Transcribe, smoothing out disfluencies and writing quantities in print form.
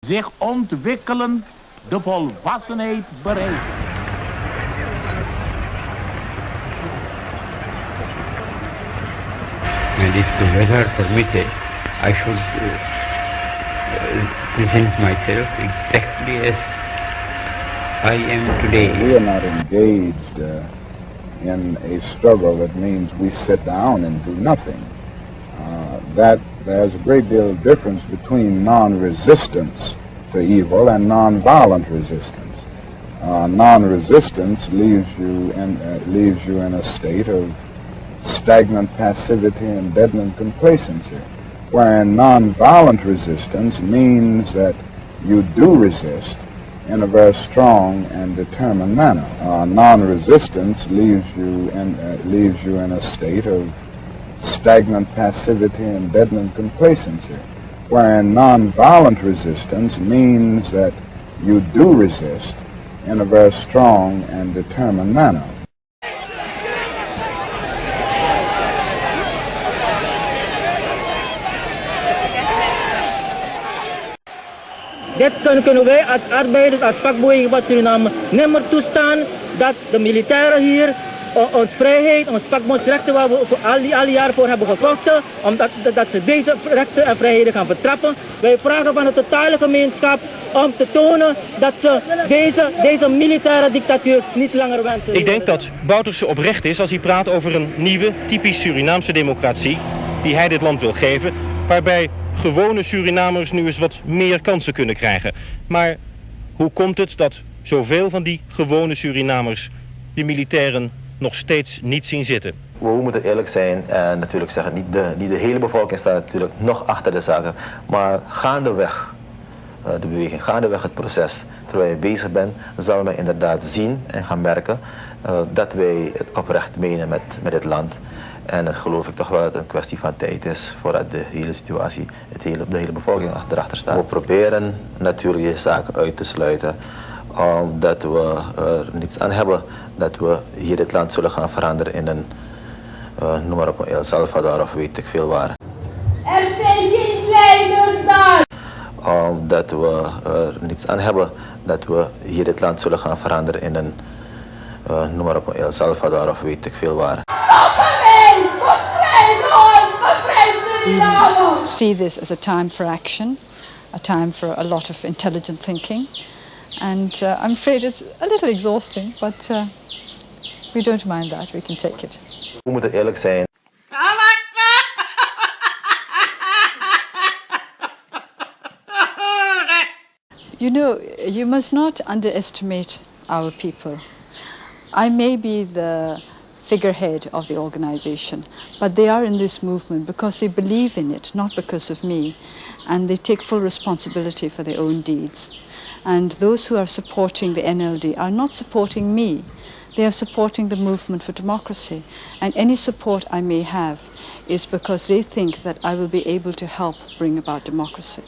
zich ontwikkelend de volwassenheid bereiken. And if the weather permitted, I should present myself exactly as I am today. We are not engaged in a struggle that means we sit down and do nothing. That there's a great deal of difference between non-resistance to evil and non-violent resistance. Non-resistance leaves you in a state of stagnant passivity and deadened complacency, wherein non-violent resistance means that you do resist in a very strong and determined manner. Non-resistance leaves you in a state of stagnant passivity and deadened complacency, wherein non-violent resistance means that you do resist in a very strong and determined manner. Dit kunnen wij als arbeiders, als vakboeien van Suriname nimmer toestaan dat de militairen hier ons vrijheid, ons vakbondsrechten waar we al die jaren voor hebben gevochten, omdat ze deze rechten en vrijheden gaan vertrappen. Wij vragen van de totale gemeenschap om te tonen dat ze deze militaire dictatuur niet langer wensen. Ik denk dat Bouterse oprecht is als hij praat over een nieuwe, typisch Surinaamse democratie die hij dit land wil geven, waarbij gewone Surinamers nu eens wat meer kansen kunnen krijgen. Maar hoe komt het dat zoveel van die gewone Surinamers de militairen nog steeds niet zien zitten? We moeten eerlijk zijn en natuurlijk zeggen, niet de hele bevolking staat natuurlijk nog achter de zaken, maar gaandeweg de beweging, gaandeweg het proces, terwijl je bezig bent, zal men inderdaad zien en gaan merken dat wij het oprecht menen met het land. En dan geloof ik toch wel dat het een kwestie van tijd is voordat de hele situatie, de hele bevolking erachter staat. We proberen natuurlijk je zaken uit te sluiten, omdat we er niets aan hebben dat we hier dit land zullen gaan veranderen in een, noem maar op, El Salvador of weet ik veel waar. Er zijn geen leiders daar! Omdat we er niets aan hebben dat we hier dit land zullen gaan veranderen in een, noem maar op, El Salvador of weet ik veel waar. See this as a time for action, a time for a lot of intelligent thinking, and I'm afraid it's a little exhausting, but we don't mind that, we can take it. We moeten eerlijk zijn. You know, you must not underestimate our people. I may be the figurehead of the organization, but they are in this movement because they believe in it, not because of me, and they take full responsibility for their own deeds. And those who are supporting the NLD are not supporting me, they are supporting the movement for democracy. And any support I may have is because they think that I will be able to help bring about democracy.